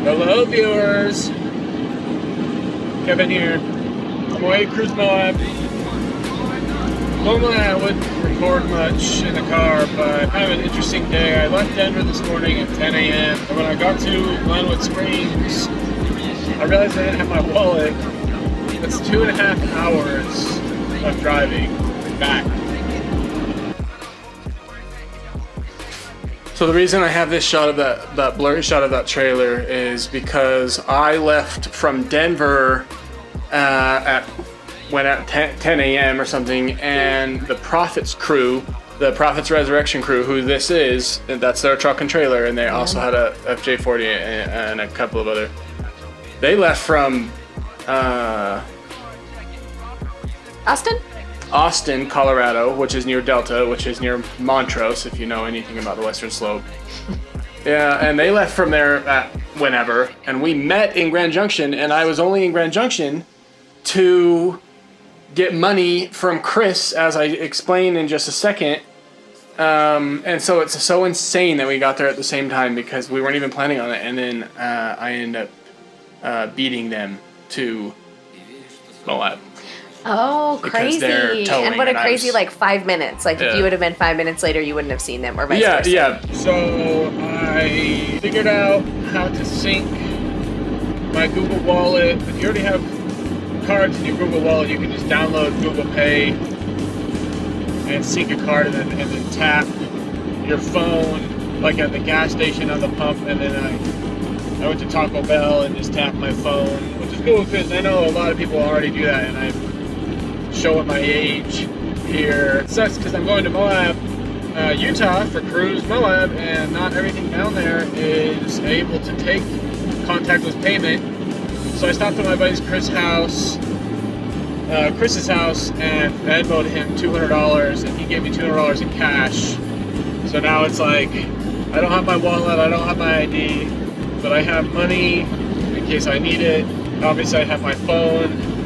Hello viewers, Kevin here. I'm away at Cruise Moab. Normally I wouldn't record much in the car, but kind of an interesting day. I left Denver this morning at 10 a.m. and when I got to Glenwood Springs, I realized I didn't have my wallet. It's 2.5 hours of driving back. So the reason I have this shot of that blurry shot of that trailer is because I left from Denver at 10 a.m. or something, and the Prophets crew, the Prophets Resurrection crew, who this is, that's their truck and trailer, and they also had a FJ40 and a couple of other. They left from Austin, Colorado, which is near Delta, which is near Montrose, if you know anything about the Western Slope. Yeah, and they left from there at whenever, and we met in Grand Junction, and I was only in Grand Junction to get money from Chris, as I explain in just a second. And so it's so insane that we got there at the same time because we weren't even planning on it, and then I ended up beating them to Moab. Oh, crazy. And what a crazy, 5 minutes. If you would have been 5 minutes later, you wouldn't have seen them, or vice versa. Yeah. So I figured out how to sync my Google Wallet. If you already have cards in your Google Wallet, you can just download Google Pay and sync a card and then tap your phone, like at the gas station on the pump, and then I went to Taco Bell and just tapped my phone, which is cool because I know a lot of people already do that, and I'm showing my age here. It sucks because I'm going to Moab, Utah for Cruise Moab, and not everything down there is able to take contactless payment. So I stopped at my buddy's Chris's house, and Venmoed him $200, and he gave me $200 in cash. So now it's like, I don't have my wallet, I don't have my ID, but I have money in case I need it. Obviously I have my phone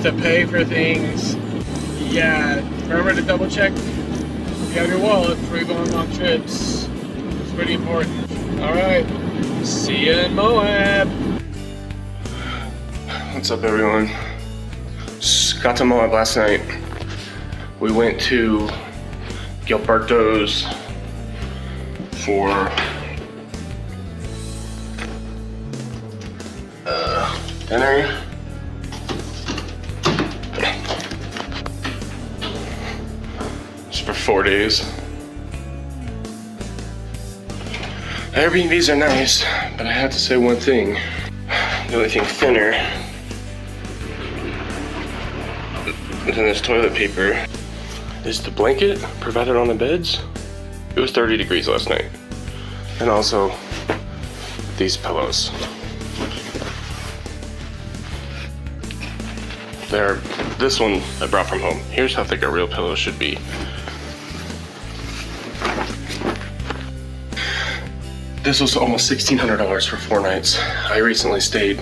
to pay for things. Yeah, remember to double check if you have your wallet before you go on long trips. It's pretty important. Alright, see ya in Moab. What's up everyone? Just got to Moab last night. We went to Gilberto's for dinner. Just for 4 days. Airbnbs are nice, but I have to say one thing. The only thing thinner than this toilet paper is the blanket provided on the beds. It was 30 degrees last night. And also these pillows. This one I brought from home. Here's how thick a real pillow should be. This was almost $1,600 for 4 nights. I recently stayed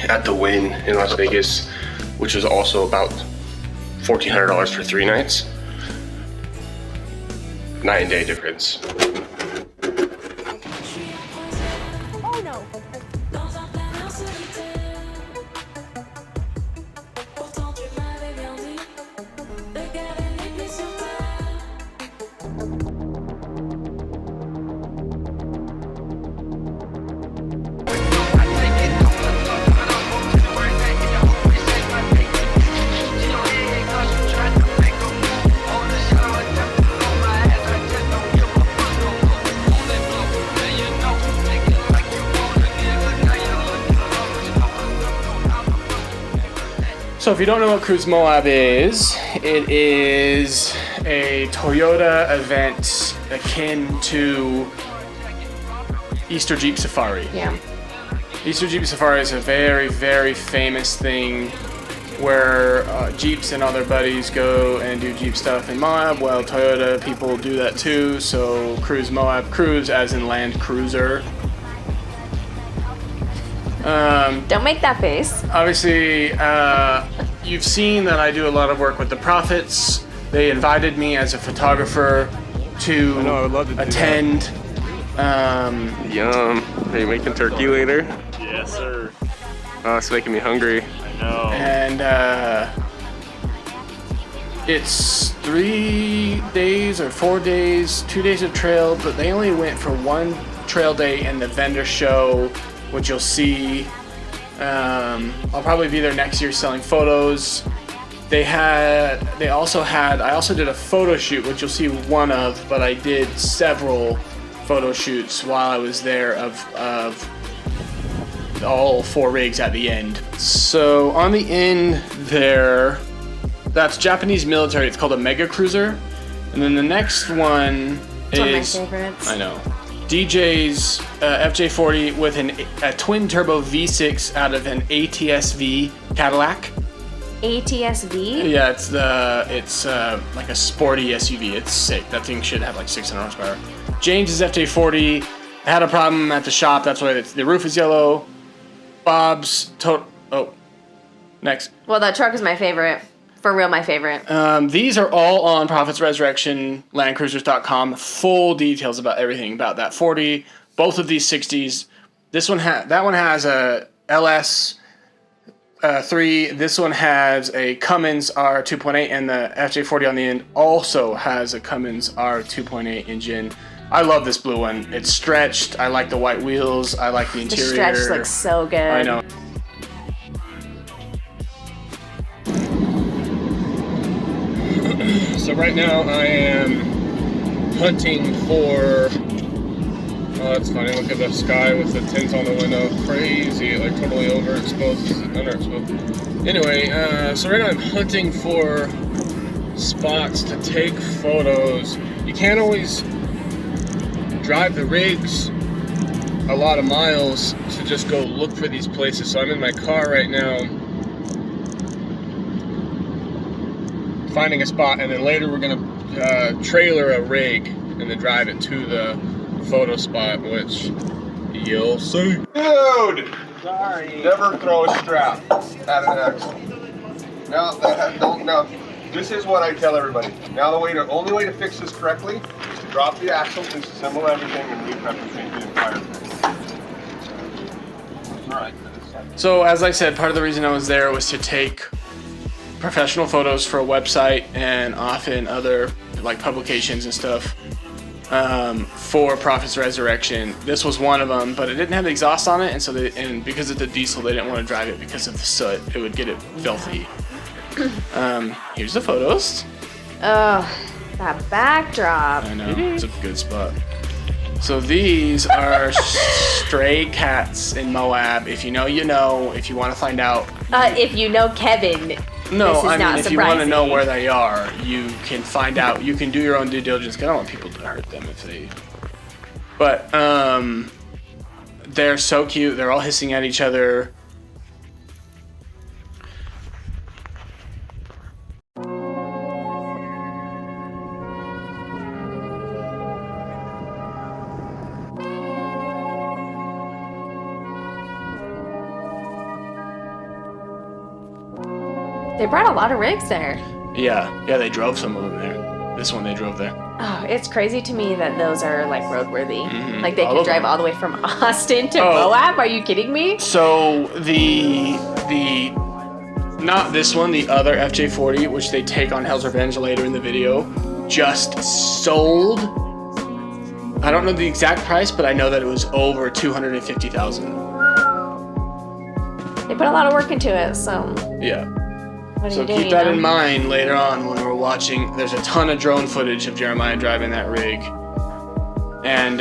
at the Wynn in Las Vegas, which was also about $1,400 for 3 nights. Night and day difference. Oh no. So if you don't know what Cruise Moab is, it is a Toyota event akin to Easter Jeep Safari. Yeah. Easter Jeep Safari is a very, very famous thing where Jeeps and all their buddies go and do Jeep stuff in Moab. Well, Toyota people do that too, so Cruise Moab, cruise as in Land Cruiser. Don't make that face. Obviously, you've seen that I do a lot of work with the Prophets. They invited me as a photographer to attend. Yum. Are you making turkey later? Yes, sir. Oh, it's making me hungry. I know. And it's 3 days or 4 days, 2 days of trail, but they only went for one trail day in the vendor show, which you'll see. I'll probably be there next year selling photos. I also did a photo shoot, which you'll see one of, but I did several photo shoots while I was there of all 4 rigs at the end. So on the end there, that's Japanese military. It's called a mega cruiser. And then the next one It's one of my is, favorites. I know, DJ's FJ40 with a twin turbo V6 out of an ATS-V Cadillac. ATS-V? Yeah, it's like a sporty SUV. It's sick. That thing should have like 600 horsepower. James's FJ40 had a problem at the shop. That's why the roof is yellow. Bob's next. Well, that truck is my favorite. For real, my favorite. These are all on Prophet's Resurrection, landcruisers.com. Full details about everything about that 40. Both of these 60s. That one has a LS 3. This one has a Cummins R2.8, and the FJ40 on the end also has a Cummins R2.8 engine. I love this blue one. It's stretched. I like the white wheels. I like the interior. The stretch looks so good. I know. So right now I am hunting for... Oh, that's funny. Look at the sky with the tint on the window. Crazy. Like totally overexposed. Underexposed. Anyway, so right now I'm hunting for spots to take photos. You can't always drive the rigs a lot of miles to just go look for these places. So I'm in my car right now finding a spot, and then later we're gonna trailer a rig and then drive it to the photo spot, which you'll see. Dude! Sorry. Never throw a strap at an axle. No. This is what I tell everybody. Now only way to fix this correctly is to drop the axle, disassemble everything, and reprep and paint the entire thing. Alright. So as I said, part of the reason I was there was to take professional photos for a website and often other like publications and stuff for Prophet's Resurrection. This was one of them, but it didn't have the exhaust on it, and so because it's a diesel, they didn't want to drive it because of the soot. It would get it filthy. Here's the photos. Oh, that backdrop. I know, it's a good spot. So these are stray cats in Moab. If you know, you know. If you want to find out. If you know Kevin. No, I mean, if you want to know where they are, you can find out. You can do your own due diligence. 'Cause I don't want people to hurt them if they. But they're so cute. They're all hissing at each other. They brought a lot of rigs there. Yeah, they drove some of them there. This one they drove there. Oh, it's crazy to me that those are like roadworthy. Mm-hmm. Like they can drive all the way from Austin to Moab. Are you kidding me? So the not this one, the other FJ40, which they take on Hell's Revenge later in the video, just sold. I don't know the exact price, but I know that it was over $250,000. They put a lot of work into it, so. Yeah. What So keep that in mind later on when we're watching. There's a ton of drone footage of Jeremiah driving that rig. And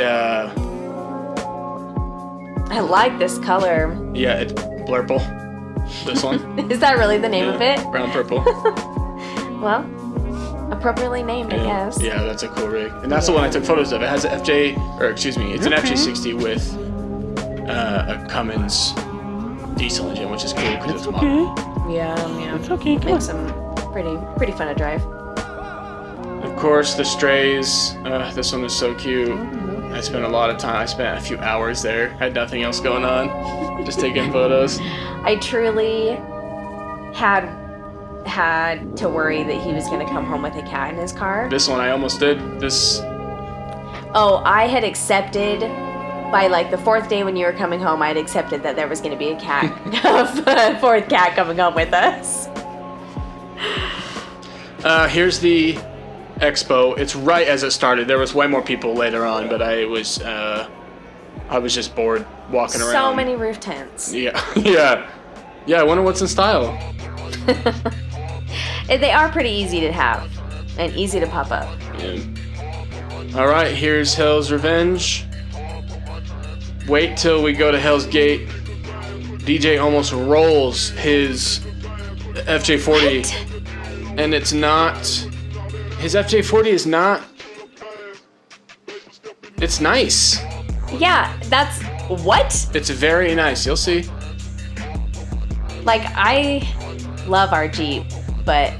I like this color. yeah, it's blurple. This one. Is that really the name of it? Brown purple. Well, appropriately named, I guess. Yeah, that's a cool rig. And that's the one I took photos of. It has an it's an FJ60 with a Cummins diesel engine, which is cool because it's modern. Yeah. It's okay, Makes them pretty fun to drive. Of course, the strays. This one is so cute. I spent a lot of time. I spent a few hours there. Had nothing else going on. Just taking photos. I truly had to worry that he was going to come home with a cat in his car. This one I almost did. This. Oh, I had accepted by like the 4th day when you were coming home, I'd accepted that there was going to be a cat, a 4th cat coming home with us. Here's the expo. It's right as it started. There was way more people later on, but I was just bored walking around. So many roof tents. Yeah. I wonder what's in style. They are pretty easy to have and easy to pop up. Yeah. All right, here's Hell's Revenge. Wait till we go to Hell's Gate. DJ almost rolls his FJ40. What? And it's not... His FJ40 is not... It's nice. Yeah, that's... What? It's very nice. You'll see. Like, I love our Jeep, but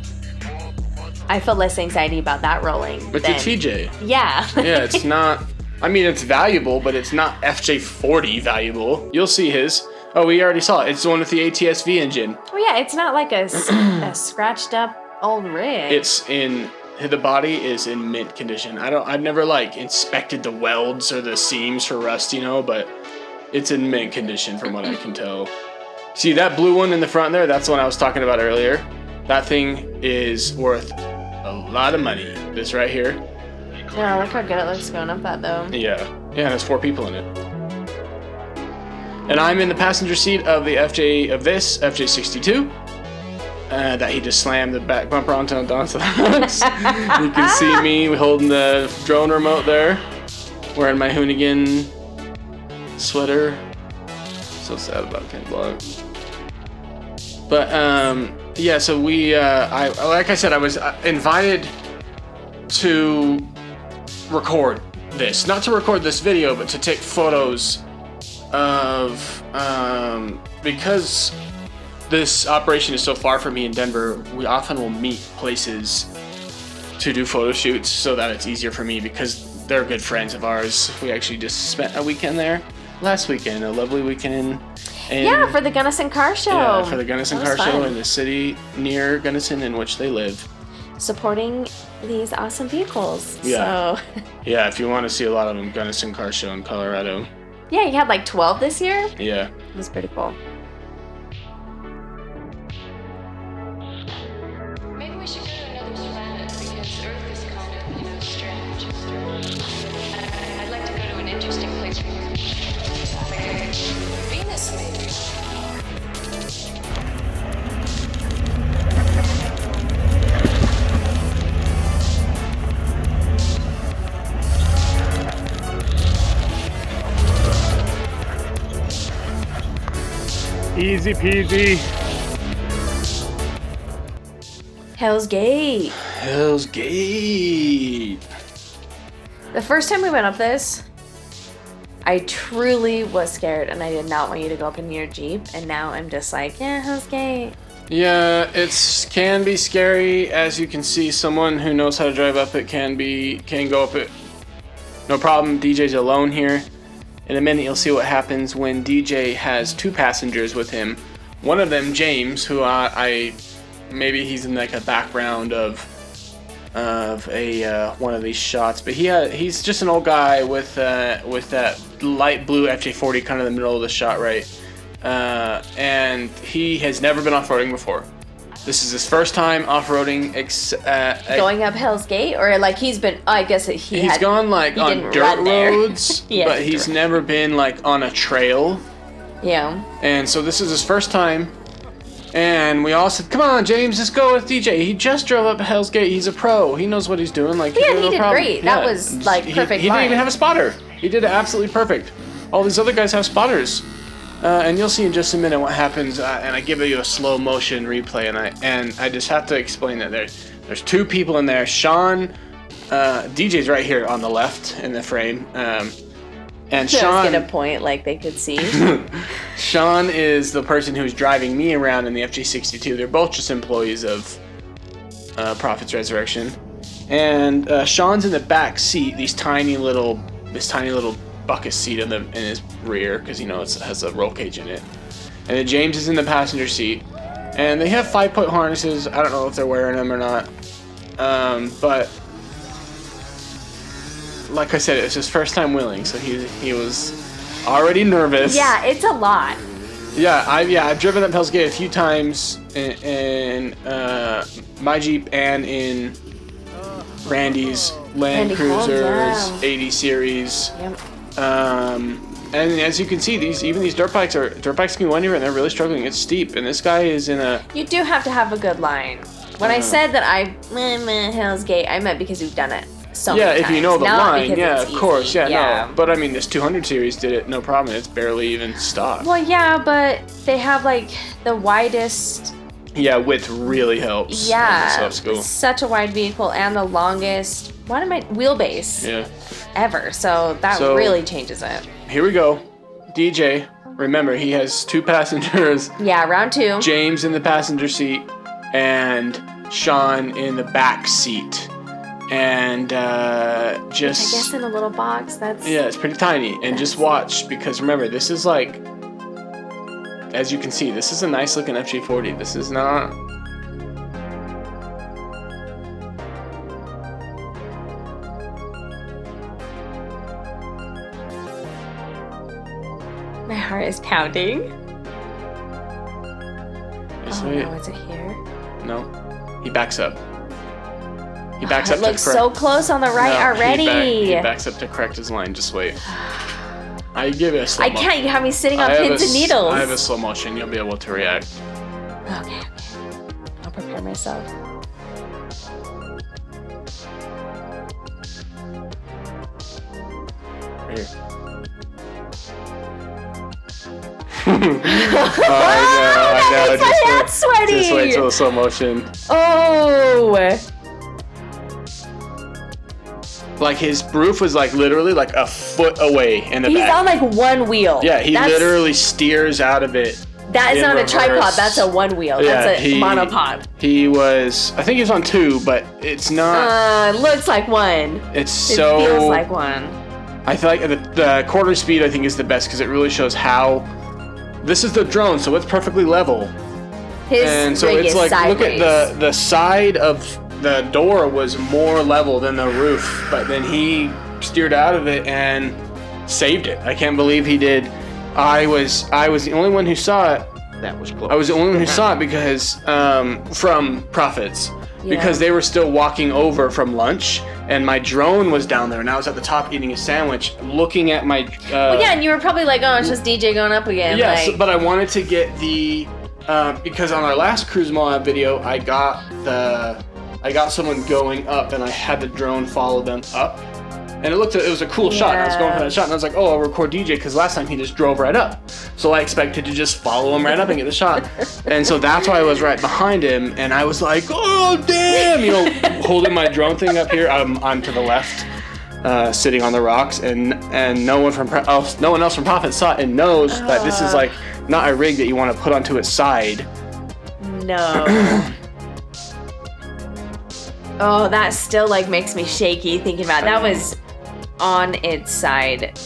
I feel less anxiety about that rolling. With the TJ. Yeah. Yeah, it's not... I mean, it's valuable, but it's not FJ40 valuable. You'll see his. Oh, we already saw it. It's the one with the ATS-V engine. Well, yeah, it's not like a scratched up old rig. It's in... The body is in mint condition. I've never like inspected the welds or the seams for rust, but it's in mint condition from what I can tell. See that blue one in the front there? That's the one I was talking about earlier. That thing is worth a lot of money. This right here. Yeah, look how good it looks going up that though. Yeah, there's 4 people in it. And I'm in the passenger seat of the FJ62. That he just slammed the back bumper onto the house. You can see me holding the drone remote there, wearing my Hoonigan sweater. So sad about Ken Block. But yeah, so we, like I said, I was invited to record this, not to record this video, but to take photos of because this operation is so far from me in Denver, we often will meet places to do photo shoots so that it's easier for me because they're good friends of ours. We actually just spent a weekend there last weekend, a lovely weekend. Yeah, for the Gunnison Car Show. Yeah, for the Gunnison Car Show in the city near Gunnison in which they live. Supporting these awesome vehicles. Yeah. So. Yeah, if you want to see a lot of them, Gunnison Car Show in Colorado. Yeah, you had like 12 this year? Yeah. It was pretty cool. Easy peasy. Hell's Gate. Hell's Gate. The first time we went up this, I truly was scared and I did not want you to go up in your Jeep. And now I'm just like, yeah, Hell's Gate. Yeah, it can be scary. As you can see, someone who knows how to drive up it can go up it. No problem. DJ's alone here. In a minute, you'll see what happens when DJ has 2 passengers with him. One of them, James, who maybe he's in like a background of a one of these shots, but he's just an old guy with that light blue FJ40 kind of in the middle of the shot, right? And he has never been off-roading before. This is his first time off-roading. Going up Hell's Gate? Or like he's been, I guess he's gone like on dirt roads, yeah, but he's never been like on a trail. Yeah. And so this is his first time. And we all said, come on, James, let's go with DJ. He just drove up Hell's Gate. He's a pro. He knows what he's doing. Like, yeah, he did great. Yeah. That was like perfect. He didn't even have a spotter. He did it absolutely perfect. All these other guys have spotters. And you'll see in just a minute what happens, and I give you a slow motion replay, and I just have to explain that there's 2 people in there. Sean, DJ's right here on the left in the frame, and Sean. Just get a point like they could see. Sean is the person who's driving me around in the FJ62. They're both just employees of Prophet's Resurrection, and Sean's in the back seat. This tiny little bucket seat in his rear because it has a roll cage in it, and then James is in the passenger seat, and they have 5-point harnesses. I don't know if they're wearing them or not, but like I said, it was his first time wheeling, so he was already nervous. Yeah, it's a lot. Yeah, I've driven up Hell's Gate a few times in my Jeep and in Randy's Land Randy Cruisers, Holmes, 80 series. Yep. And as you can see, these dirt bikes can go anywhere, and they're really struggling. It's steep, and this guy is in a. You do have to have a good line. When I said that Hell's Gate, I meant because we've done it so many times. Yeah, if you know the Not line, because yeah, it's of course, easy. no. But I mean, this 200 series did it no problem. It's barely even stopped. Well, yeah, but they have like the widest. Yeah, width really helps. Yeah, on this obstacle. such a wide vehicle and the longest. Wheelbase? Yeah. Ever. So that really changes it. Here we go. DJ. Remember, he has 2 passengers. Yeah, round 2. James in the passenger seat and Sean in the back seat. And just... I guess in a little box, that's... Yeah, it's pretty tiny. And just watch, because remember, this is like... As you can see, this is a nice looking FG40. This is not... My heart is pounding. Just Oh wait. no, is it here? No. He backs up. He backs up It to looks so close on the right No, already. He backs up to correct his line. Just wait. I give it a slow I can't. You have me sitting on pins and needles. I have a slow motion. You'll be able to react. Okay. I'll prepare myself. Here. I know. My hand's sweaty. Just wait till the slow motion. Oh. Like his roof was like literally like a foot away in the He's back. on like one wheel. Yeah, he literally steers out of it. That is in not reverse. a tripod. That's a one wheel. Yeah, That's a monopod. He was, I think he was on 2, but it's not. Looks like one. It feels like one. I feel like the quarter speed I think is the best because it really shows how. This is the drone, so it's perfectly level. His so rig it's is like sideways. look at the side of the door was more level than the roof, but then he steered out of it and saved it. I can't believe he did. I was the only one who saw it. That was close. I was the only one who saw it because from Profits. Because they were still walking over from lunch, and my drone was down there, and I was at the top eating a sandwich, looking at my. Well, yeah, and you were probably like, "Oh, it's just DJ going up again." Yeah, like... but I wanted to get the because on our last Cruise Moab video, I got someone going up, and I had the drone follow them up, and it was a cool shot. And I was going for that shot, and I was like, "Oh, I'll record DJ," because last time he just drove right up, so I expected to just follow him right up and get the shot, and so that's why I was right behind him, and I was like, "Oh, damn!" Holding my drone thing up here. I'm to the left. Sitting on the rocks, and no one else from Profit saw it and knows that this is like not a rig that you want to put onto its side. No. Oh, that still like makes me shaky thinking about it. That was on its side.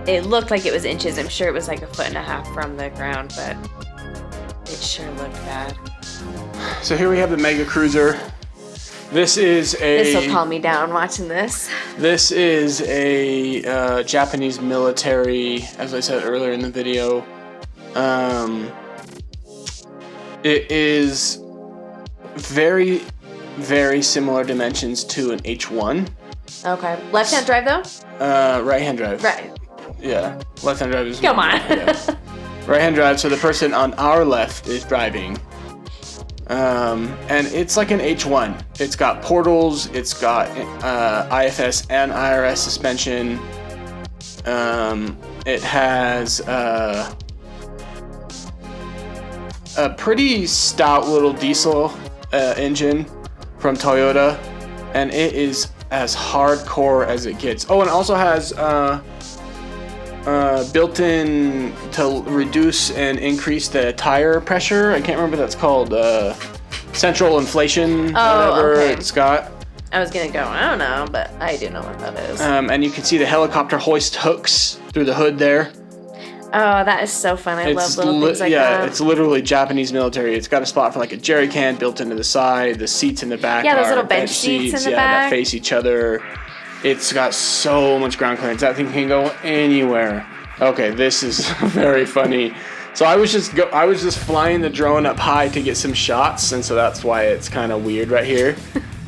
It looked like it was inches. I'm sure it was like 1.5 feet from the ground, but it sure looked bad. So here we have the Mega Cruiser. This will calm me down watching this. This is a Japanese military, as I said earlier in the video. It is very, very similar dimensions to an H1. Okay. Left-hand drive though? Right-hand drive. Right. Yeah. Left-hand drive is. Come on. Yeah. Right-hand drive. So the person on our left is driving. And it's like an H1. It's got portals, it's got IFS and IRS suspension. It has a pretty stout little diesel engine from Toyota, and it is as hardcore as it gets. Oh, and it also has built-in to reduce and increase the tire pressure. I can't remember what that's called. Central inflation, whatever okay. It's got. I was gonna go, I don't know, but I do know what that is. And you can see the helicopter hoist hooks through the hood there. Oh, that is so fun. I love little things like that. Yeah, it's literally Japanese military. It's got a spot for like a jerry can built into the side. The seats in the back those are little bench seats in the that back. face each other. It's got so much ground clearance. That thing can go anywhere. Okay, this is very funny. So I was just flying the drone up high to get some shots, and so that's why it's kind of weird right here.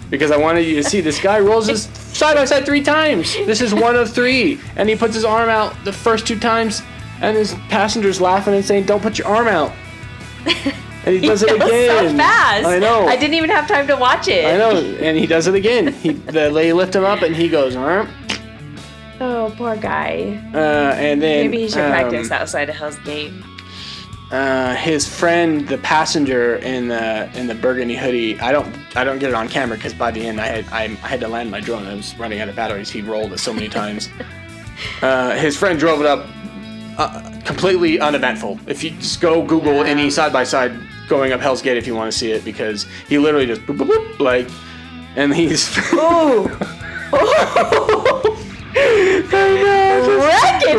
Because I wanted you to see this guy rolls his side by side 3 times. This is 1 of 3, and he puts his arm out the first 2 times, and his passenger's laughing and saying, "Don't put your arm out." And he does it again. So fast. I know. I didn't even have time to watch it. I know, and he does it again. The lady lift him up, and he goes, "Arm." Oh, poor guy. And then Maybe he should practice outside of Hell's Gate. His friend, the passenger in the burgundy hoodie, I don't get it on camera because by the end I had to land my drone. I was running out of batteries. He rolled it so many times. His friend drove it up completely uneventful. If you just go Google any side by side going up Hell's Gate if you want to see it, because he literally just boop, boop, boop, like, and he's wrecking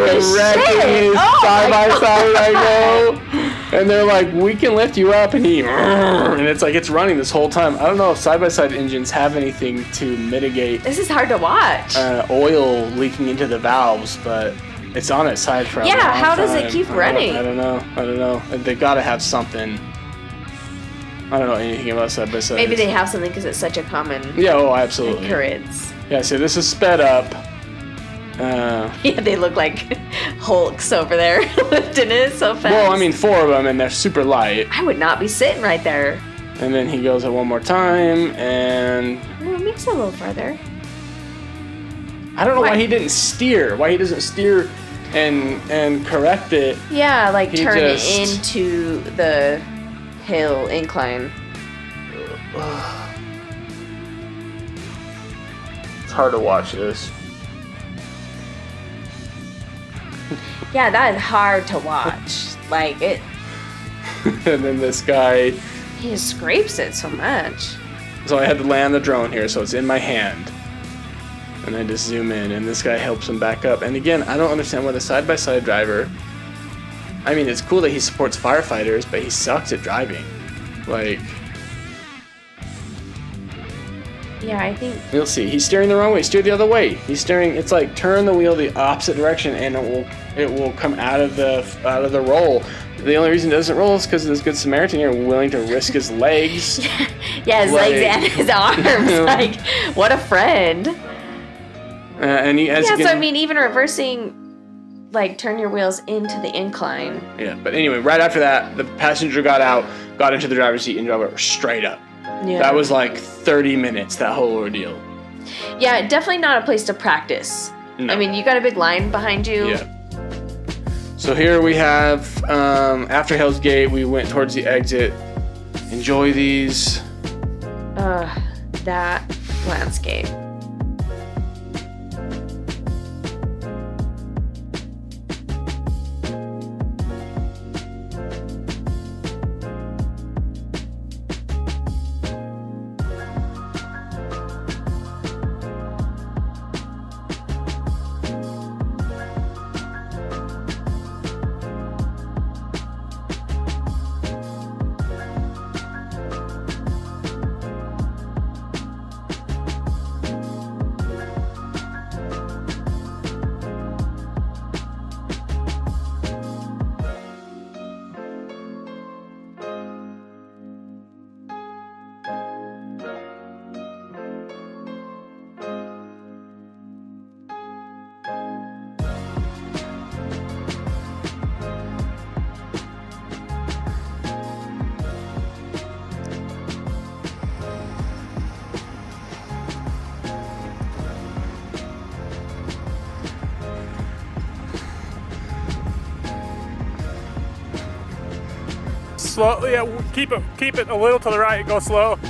his shit. Side by side, I know. And they're like, "We can lift you up," and it's like it's running this whole time. I don't know if side by side engines have anything to mitigate. This is hard to watch. Oil leaking into the valves, but it's on its side for a long time. How does it keep running? I don't know. They gotta have something. I don't know anything about side by side. Maybe they have something because it's such a common absolutely occurrence. Yeah, so this is sped up. Yeah, they look like Hulks over there lifting it so fast. Well, I mean, 4 of them, and they're super light. I would not be sitting right there. And then he goes it one more time, and Well, it makes it a little farther. I don't know why he didn't steer. Why he doesn't steer and correct it. Yeah, like He turn just- it into the hill incline. It's hard to watch this. Yeah, that is hard to watch. Like it, And then this guy. he just scrapes it so much. So I had to land the drone here, so it's in my hand. And I just zoom in, and this guy helps him back up. And again, I don't understand why the side-by-side driver... I mean, it's cool that he supports firefighters, but he sucks at driving. Like... Yeah, I think. You'll see. He's steering the wrong way. Steer the other way. He's steering... It's like, turn the wheel the opposite direction, and it will come out of the roll. The only reason it doesn't roll is because this Good Samaritan here willing to risk his legs. Yeah, his legs and his arms. Like, what a friend. And he, as Yeah, you can, so I mean, even reversing, like, turn your wheels into the incline. Yeah, but anyway, right after that, the passenger got out, got into the driver's seat, and drove it straight up. Yeah. That was like 30 minutes, that whole ordeal. Yeah, definitely not a place to practice. No. I mean, you got a big line behind you. Yeah. So here we have, after Hell's Gate, we went towards the exit. Enjoy these. That landscape. Slow, yeah. Keep it a little to the right. Go slow.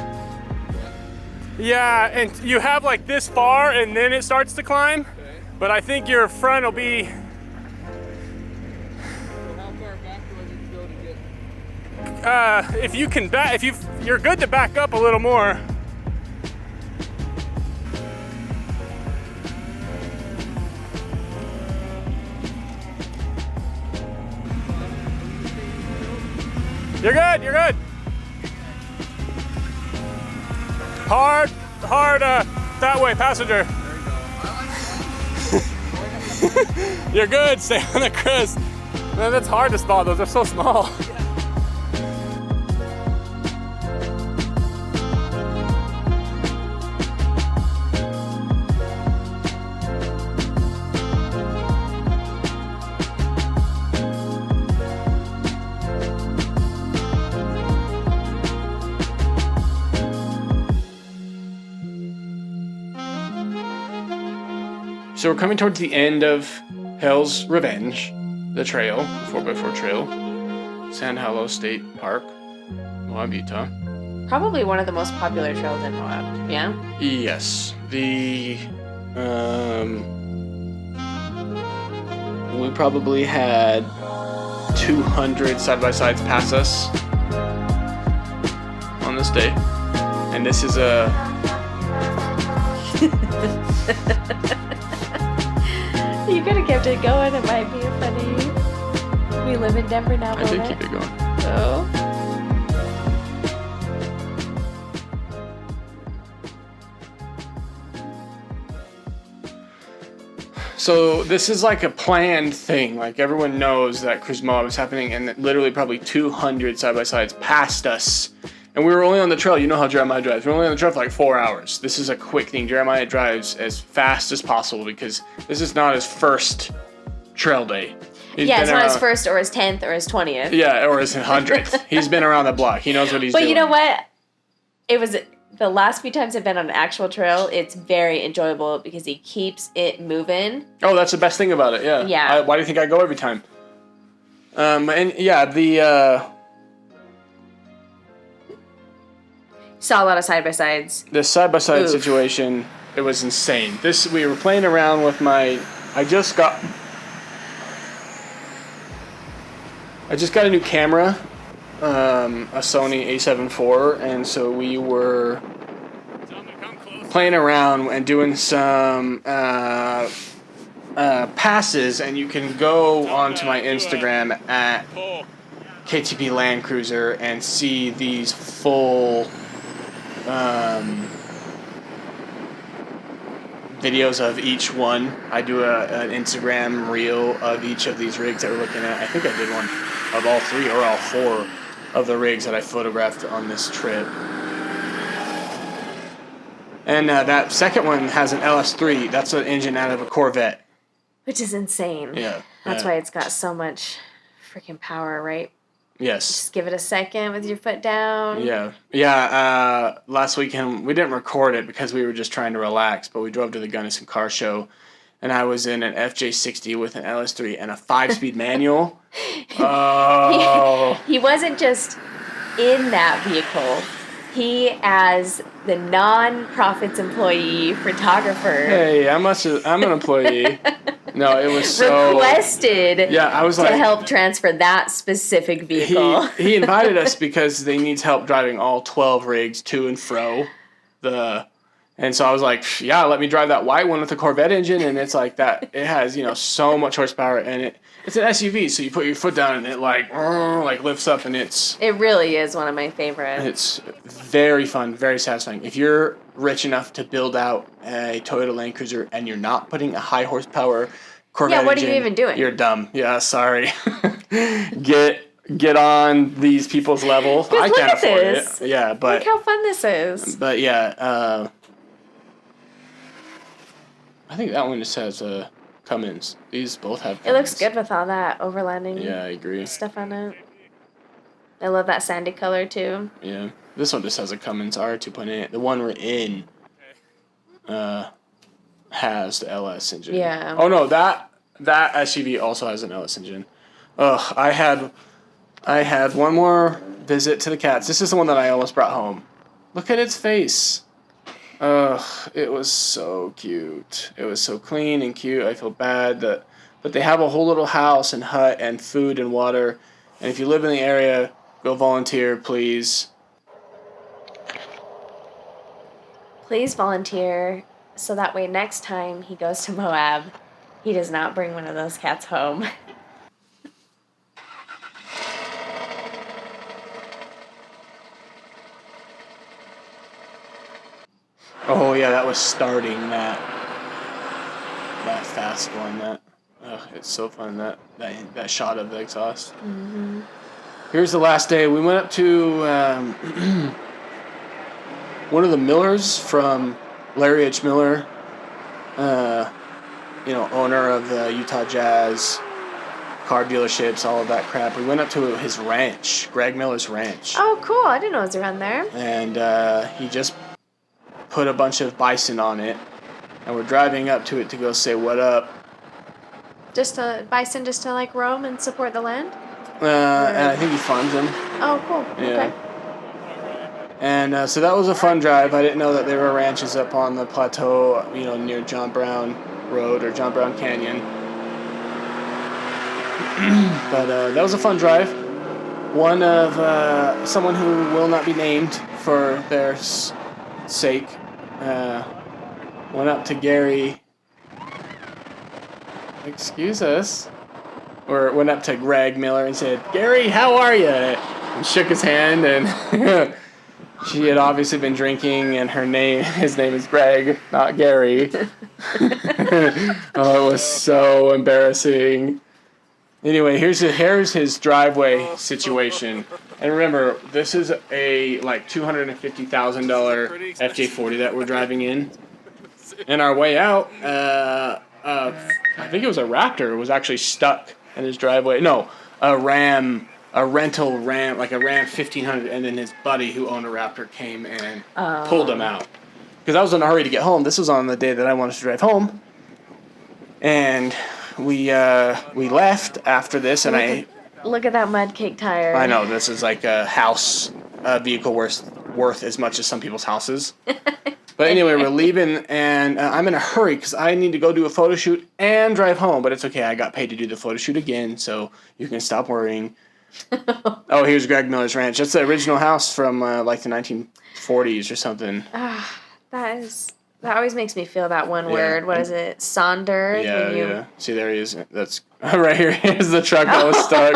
Yeah, and you have like this far, and then it starts to climb. Okay. But I think your front will be. So how far back do I need to go to get? If you can back, you're good to back up a little more. You're good, you're good. Hard, that way, passenger. You're good. Stay on the crest. Man, that's hard to spot. Those are so small. So we're coming towards the end of Hell's Revenge, the trail, the 4x4 trail, Sand Hollow State Park, Moab, Utah. Probably one of the most popular trails in Moab. Yeah. Yes, we probably had 200 side-by-sides pass us on this day, and this is a You could have kept it going. It might be funny. We live in Denver now. I did keep it going. Oh. So this is like a planned thing. Like everyone knows that Cruise Moab is happening, and that literally probably 200 side-by-sides passed us. And we were only on the trail. You know how Jeremiah drives. We were only on the trail for like 4 hours. This is a quick thing. Jeremiah drives as fast as possible because this is not his first trail day. He's Yeah, been it's not his around- first or his 10th or his 20th. Yeah, or his 100th. He's been around the block. He knows what he's doing. But you know what? It was the last few times I've been on an actual trail, it's very enjoyable because he keeps it moving. Oh, that's the best thing about it. Yeah. Yeah. Why do you think I go every time? And yeah, the Saw a lot of side-by-sides. side-by-side Oof. situation, it was insane. We were playing around with I just got a new camera, a Sony A7 IV, and so we were playing around and doing some passes, and you can go onto my Instagram at KTP Land Cruiser and see these full videos of each one. I do an Instagram reel of each of these rigs that we're looking at. I think I did one of all 3 or all 4 of the rigs that I photographed on this trip. And that second one has an LS3. That's an engine out of a Corvette. Which is insane. Yeah. That's why it's got so much freaking power, right? Yes. Just give it a second with your foot down. Yeah. Yeah. Last weekend, we didn't record it because we were just trying to relax, but we drove to the Gunnison Car Show, and I was in an FJ60 with an LS3 and a 5-speed manual. Oh. He wasn't just in that vehicle. He, as the non-profits employee photographer, Hey, I'm an employee. No, it was so... requested Yeah, I was to like... help transfer that specific vehicle. He invited us because they needs help driving all 12 rigs to and fro. And so I was like, yeah, let me drive that white one with the Corvette engine, and it's like that. It has, so much horsepower, and it's an SUV, so you put your foot down and it like lifts up, and it really is one of my favorites. It's very fun, very satisfying. If you're rich enough to build out a Toyota Land Cruiser and you're not putting a high horsepower Corvette Yeah, what are you engine, even doing? You're dumb. Yeah, sorry. Get on these people's level. I look can't at afford this. it. Yeah, but Look how fun this is. But yeah, I think that one just has Cummins. These both have Cummins. It looks good with all that overlanding Yeah, I agree. stuff on it. I love that sandy color too. Yeah. This one just has a Cummins R2.8. The one we're in has the LS engine. Yeah. Oh no, that SUV also has an LS engine. Ugh, I had one more visit to the cats. This is the one that I almost brought home. Look at its face. Ugh, it was so cute. It was so clean and cute. I feel bad but they have a whole little house and hut and food and water. And if you live in the area, go volunteer, please. Please volunteer so that way next time he goes to Moab, he does not bring one of those cats home. Oh yeah, that was starting that fast one. It's so fun, that shot of the exhaust. Here's the last day. We went up to one of the Millers from Larry H. Miller, owner of the Utah Jazz, car dealerships, all of that crap. We went up to his ranch, Greg Miller's ranch. Oh, cool. I didn't know it was around there. And he just put a bunch of bison on it. And we're driving up to it to go say what up. Bison just to like roam and support the land? And I think he farms them. Oh, cool. Yeah. Okay. And so that was a fun drive. I didn't know that there were ranches up on the plateau, near John Brown Road or John Brown Canyon. But that was a fun drive. One of someone who will not be named for their sake went up to Gary. Excuse us. Or went up to Greg Miller and said, "Gary, how are you?" And shook his hand, and she had obviously been drinking, and his name is Greg, not Gary. Oh, it was so embarrassing. Anyway, here's his driveway situation. And remember, this is a like $250,000 FJ40 that we're driving in. And our way out, I think it was a Raptor, was actually stuck in his driveway. No, a rental Ram, like a Ram 1500, and then his buddy who owned a Raptor came and pulled him out. Because I was in a hurry to get home. This was on the day that I wanted to drive home. And we left after this, and Look at that mud cake tire. I know, this is like a house vehicle worth as much as some people's houses. But anyway, we're leaving, and I'm in a hurry because I need to go do a photo shoot and drive home. But it's okay. I got paid to do the photo shoot again, so you can stop worrying. Oh, here's Greg Miller's ranch. That's the original house from like the 1940s or something. That always makes me feel that one word. What is it? Sonder? Yeah. See, there he is. That's right here. Here's the truck that was stuck.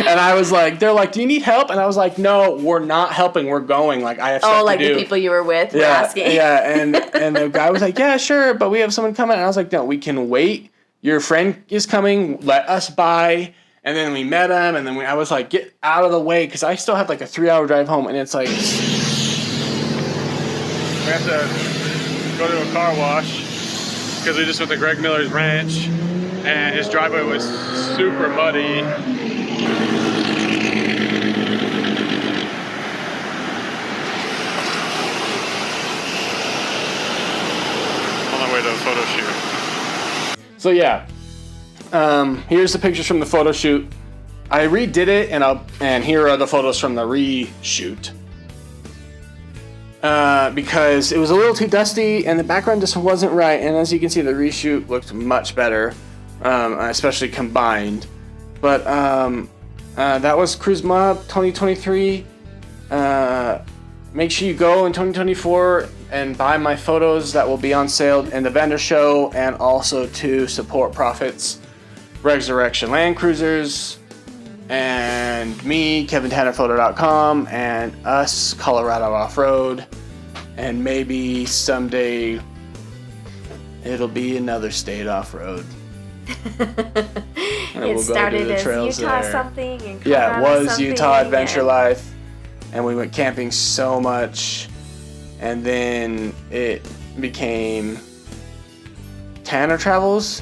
And I was like, they're like, "Do you need help?" And I was like, "No, we're not helping. We're going. Like, I have stuff to do." Oh, like the people you were with were asking. Yeah, and the guy was like, "Yeah, sure, but we have someone coming." And I was like, "No, we can wait. Your friend is coming. Let us by." And then we met him, and then I was like, "Get out of the way," because I still have like a 3-hour drive home, and it's like... We have to go to a car wash because we just went to Greg Miller's ranch and his driveway was super muddy. On our way to a photo shoot. So yeah, here's the pictures from the photo shoot. I redid it, and here are the photos from the reshoot. Because it was a little too dusty and the background just wasn't right, and as you can see, the reshoot looked much better, especially combined. But that was Cruise Moab 2023. Make sure you go in 2024 and buy my photos that will be on sale in the vendor show, and also to support Profits, Resurrection Land Cruisers, and me, KevinTannerPhoto.com, and us, Colorado Off-Road, and maybe someday it'll be another state off-road. It started as Utah there. Something and Colorado yeah, it was something, Utah Adventure Life, and we went camping so much, and then it became Tanner Travels,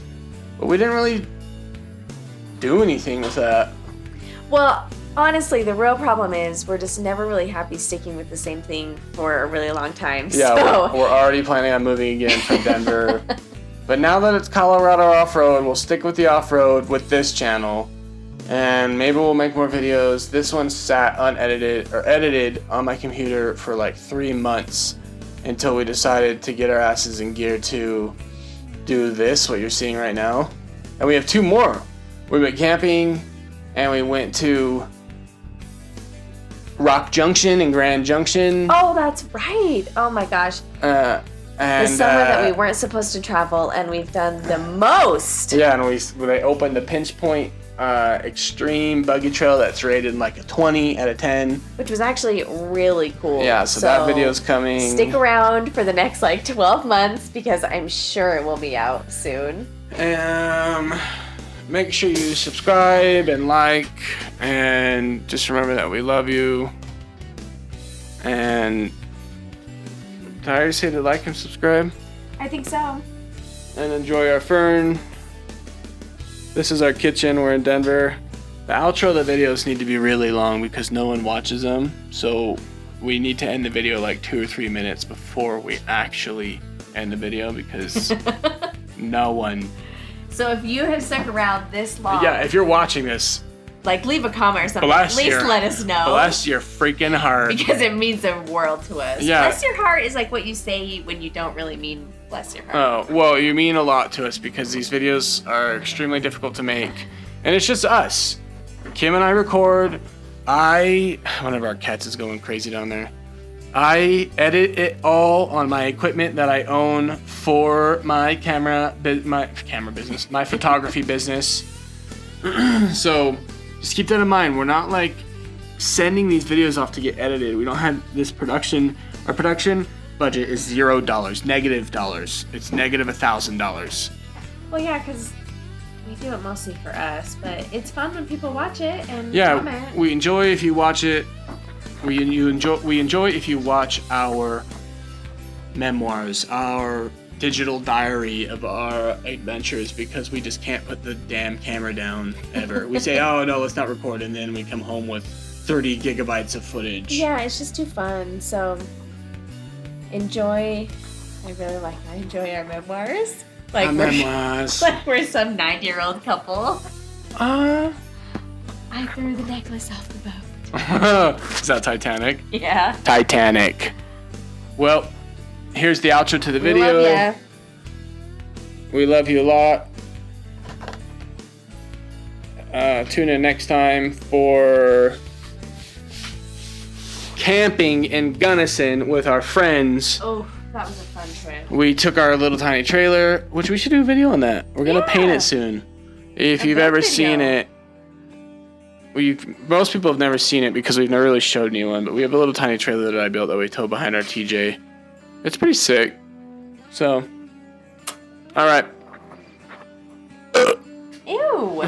but we didn't really do anything with that. Well, honestly, the real problem is we're just never really happy sticking with the same thing for a really long time. Yeah, so. we're already planning on moving again from Denver. But now that it's Colorado Off-Road, we'll stick with the off-road with this channel. And maybe we'll make more videos. This one sat edited on my computer for like 3 months until we decided to get our asses in gear to do this, what you're seeing right now. And we have 2 more. We went camping, and we went to Rock Junction and Grand Junction. Oh, that's right. Oh my gosh. And the summer that we weren't supposed to travel, and we've done the most. Yeah, and they opened the Pinch Point Extreme Buggy Trail that's rated like a 20 out of 10. Which was actually really cool. Yeah, so that video's coming. Stick around for the next like 12 months because I'm sure it will be out soon. Make sure you subscribe and like, and just remember that we love you. And did I already say to like and subscribe? I think so. And enjoy our fern. This is our kitchen. We're in Denver. The outro of the videos need to be really long because no one watches them. So we need to end the video like 2 or 3 minutes before we actually end the video because no one. So if you have stuck around this long, Yeah, if you're watching this, like leave a comment or something. bless At least your, let us know. Bless your freaking heart. Because it means the world to us. Yeah. Bless your heart is like what you say when you don't really mean bless your heart. Oh, well, you mean a lot to us because these videos are extremely difficult to make. And it's just us. Kim and I record. One of our cats is going crazy down there. I edit it all on my equipment that I own for my my photography business. So just keep that in mind. We're not like sending these videos off to get edited. We don't have this production. Our production budget is $0, $-. It's $-1,000. Well, yeah, because we do it mostly for us, but it's fun when people watch it and Yeah, comment. we enjoy if you watch it. We enjoy if you watch our memoirs, our digital diary of our adventures, because we just can't put the damn camera down ever. We say, oh no, let's not record, and then we come home with 30 gigabytes of footage. Yeah, it's just too fun. So enjoy. I enjoy our memoirs. Like Our memoirs. Like we're some 90-year-old couple. I threw the necklace off the boat. Is that Titanic? Yeah. Titanic. Well, here's the outro to the We video. love ya. We love you a lot. Tune in next time for camping in Gunnison with our friends. Oh, that was a fun trip. We took our little tiny trailer, which we should do a video on that. We're gonna paint Yeah. it soon. If A you've boat ever video. seen it, most people have never seen it because we've never really showed anyone, but we have a little tiny trailer that I built that we tow behind our TJ. It's pretty sick. So, all right. Ew.